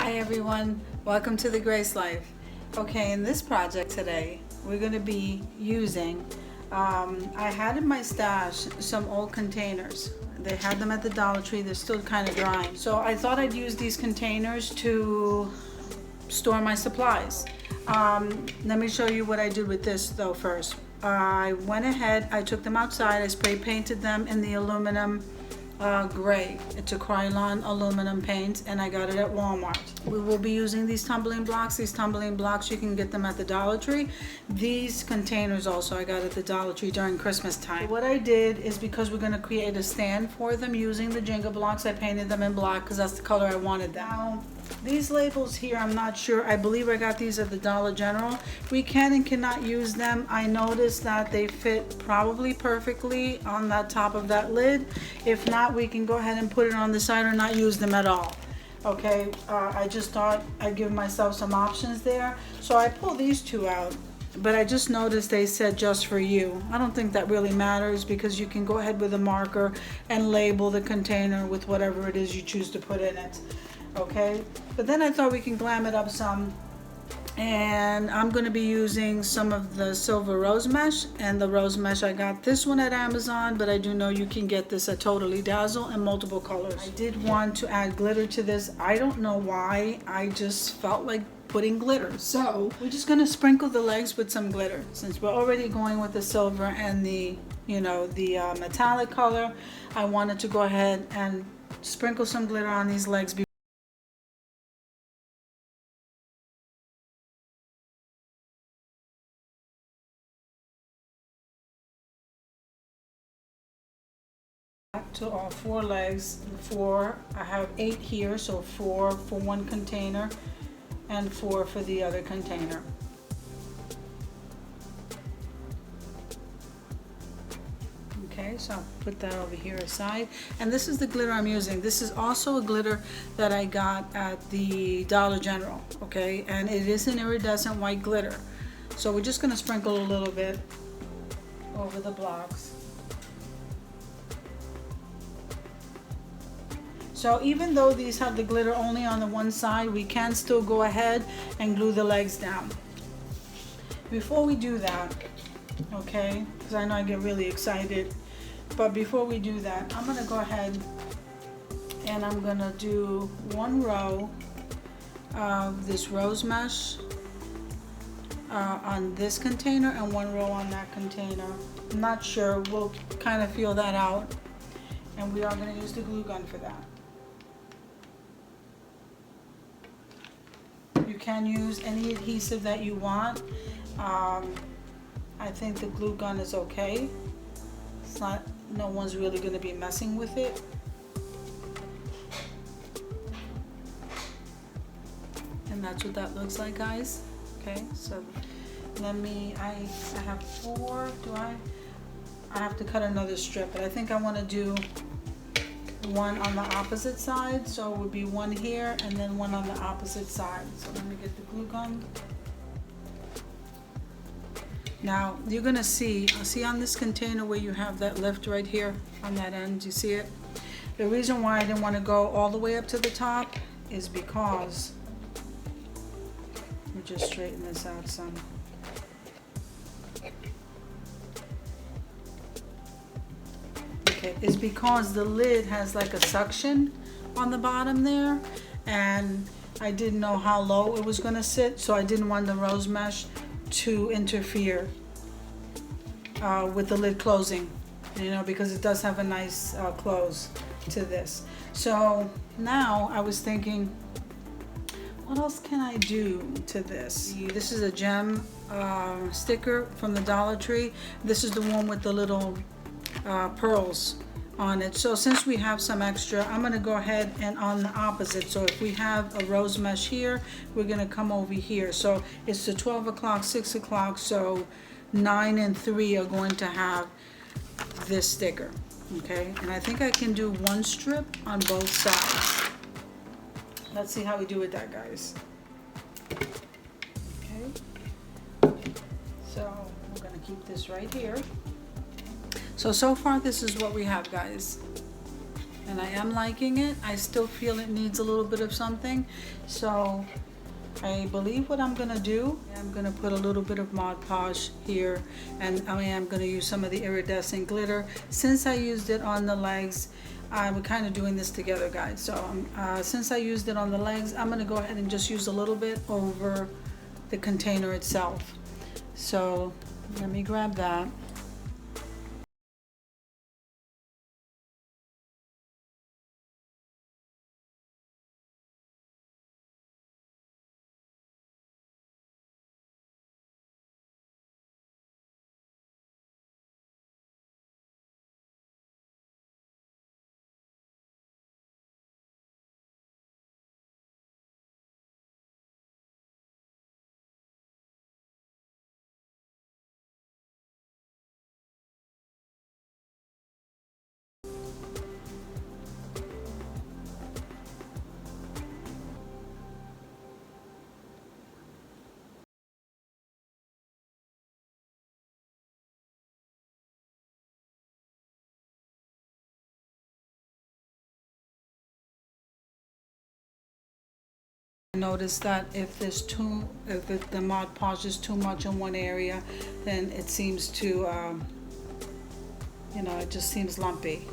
Hi everyone, welcome to the Grace Life. Okay, in this project today, we're going to be using, I had in my stash some old containers. They had them at the Dollar Tree, they're still kind of drying. So I thought I'd use these containers to store my supplies. Let me show you what I did with this though first. I went ahead, I took them outside, I spray painted them in the aluminum gray. It's a Krylon aluminum paint and I got it at Walmart. We will be using these tumbling blocks. These tumbling blocks, you can get them at the Dollar Tree. These containers also I got at the Dollar Tree during Christmas time. What I did is, because we're going to create a stand for them using the jenga blocks, I painted them in black because that's the color I wanted them. Now, these labels here, I'm not sure. I believe I got these at the Dollar General. We can and cannot use them. I noticed that they fit probably perfectly on that top of that lid. If not, we can go ahead and put it on the side or not use them at all. Okay, I just thought I'd give myself some options there. So I pulled these two out, but I just noticed they said just for you. I don't think that really matters because you can go ahead with a marker and label the container with whatever it is you choose to put in it. Okay, but then I thought we can glam it up some, and I'm going to be using some of the silver rose mesh. And the rose mesh, I got this one at Amazon, but I do know you can get this at Totally Dazzle in multiple colors. I did want to add glitter to this. I don't know why, I just felt like putting glitter, so we're just going to sprinkle the legs with some glitter. Since we're already going with the silver and the metallic color, I wanted to go ahead and sprinkle some glitter on these legs. To all four legs. I have 8 here, so 4 for one container and 4 for the other container. Okay, so I'll put that over here aside. And this is the glitter I'm using. This is also a glitter that I got at the Dollar General, okay? And it is an iridescent white glitter. So we're just gonna sprinkle a little bit over the blocks. So even though these have the glitter only on the one side, we can still go ahead and glue the legs down. Before we do that, okay, because I know I get really excited, but before we do that, I'm going to go ahead and I'm going to do one row of this rose mesh on this container and one row on that container. I'm not sure, we'll kind of feel that out, and we are going to use the glue gun for that. You can use any adhesive that you want. I think the glue gun is okay. It's not, no one's really going to be messing with it. And that's what that looks like, guys. Okay, so let me, I have 4, I have to cut another strip, but I think I want to do one on the opposite side, so it would be one here and then one on the opposite side. So let me get the glue gun. Now you're gonna see on this container where you have that lift right here on that end, you see it? The reason why I didn't want to go all the way up to the top is because, let me just straighten this out some. Is because the lid has like a suction on the bottom there, and I didn't know how low it was going to sit, so I didn't want the rose mesh to interfere with the lid closing, because it does have a nice close to this. So now I was thinking, what else can I do to this? This is a gem sticker from the Dollar Tree. This is the one with the little pearls on it. So since we have some extra, I'm going to go ahead and on the opposite. So if we have a rose mesh here, we're going to come over here. So it's the 12 o'clock, 6 o'clock, so 9 and 3 are going to have this sticker. Okay, and I think I can do one strip on both sides. Let's see how we do with that, guys. Okay, so we're going to keep this right here. So far this is what we have, guys. and I am liking it. I still feel it needs a little bit of something, so I believe what I'm gonna do, I'm gonna put a little bit of Mod Podge here, and I am gonna use some of the iridescent glitter. Since I used it on the legs, we're kind of doing this together, guys. So since I used it on the legs, I'm gonna go ahead and just use a little bit over the container itself. So let me grab that. Notice that if the Mod Podge is too much in one area, then it seems to, it just seems lumpy.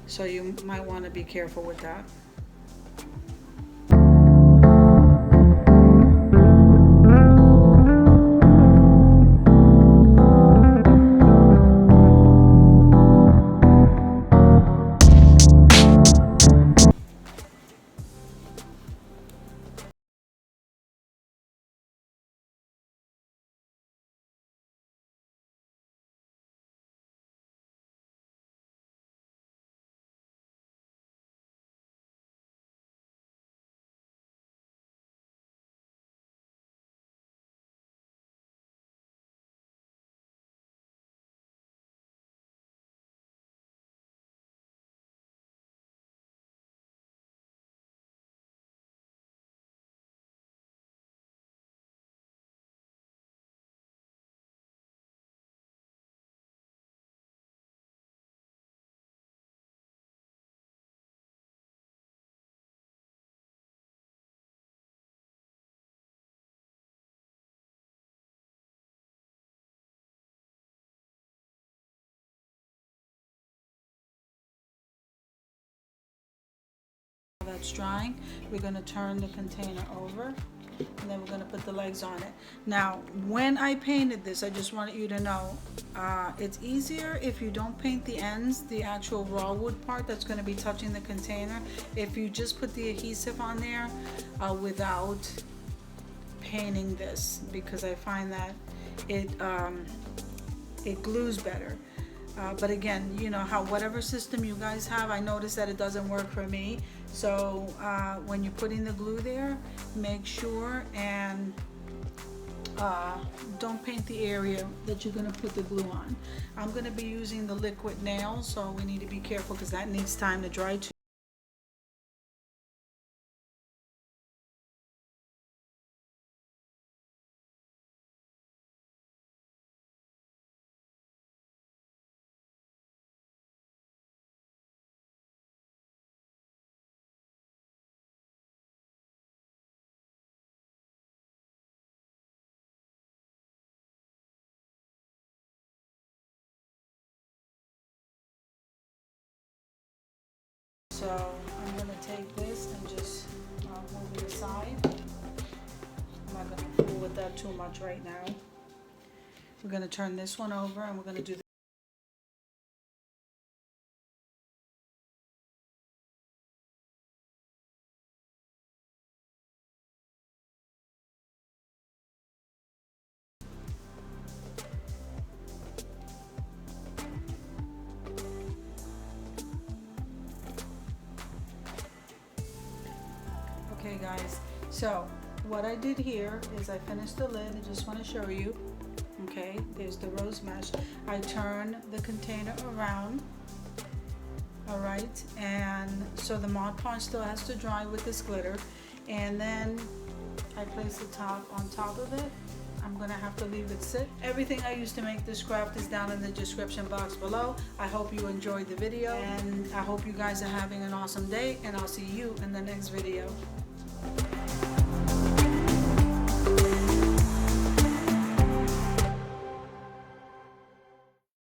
So you might want to be careful with that. That's drying, we're going to turn the container over, and then we're going to put the legs on it. Now, when I painted this, I just wanted you to know, it's easier if you don't paint the ends, the actual raw wood part that's going to be touching the container, if you just put the adhesive on there without painting this, because I find that it glues better. But again, you know how whatever system you guys have, I noticed that it doesn't work for me. So when you're putting the glue there, make sure and don't paint the area that you're going to put the glue on. I'm going to be using the liquid nail, so we need to be careful because that needs time to dry too. So I'm going to take this and just move it aside. I'm not going to fool with that too much right now. We're going to turn this one over, and we're going to do Okay guys, so what I did here is I finished the lid. I just want to show you. Okay, there's the rose mesh. I turn the container around. Alright, and so the Mod Podge still has to dry with this glitter, and then I place the top on top of it. I'm gonna have to leave it sit. Everything I used to make this craft is down in the description box below. I hope you enjoyed the video, and I hope you guys are having an awesome day, and I'll see you in the next video.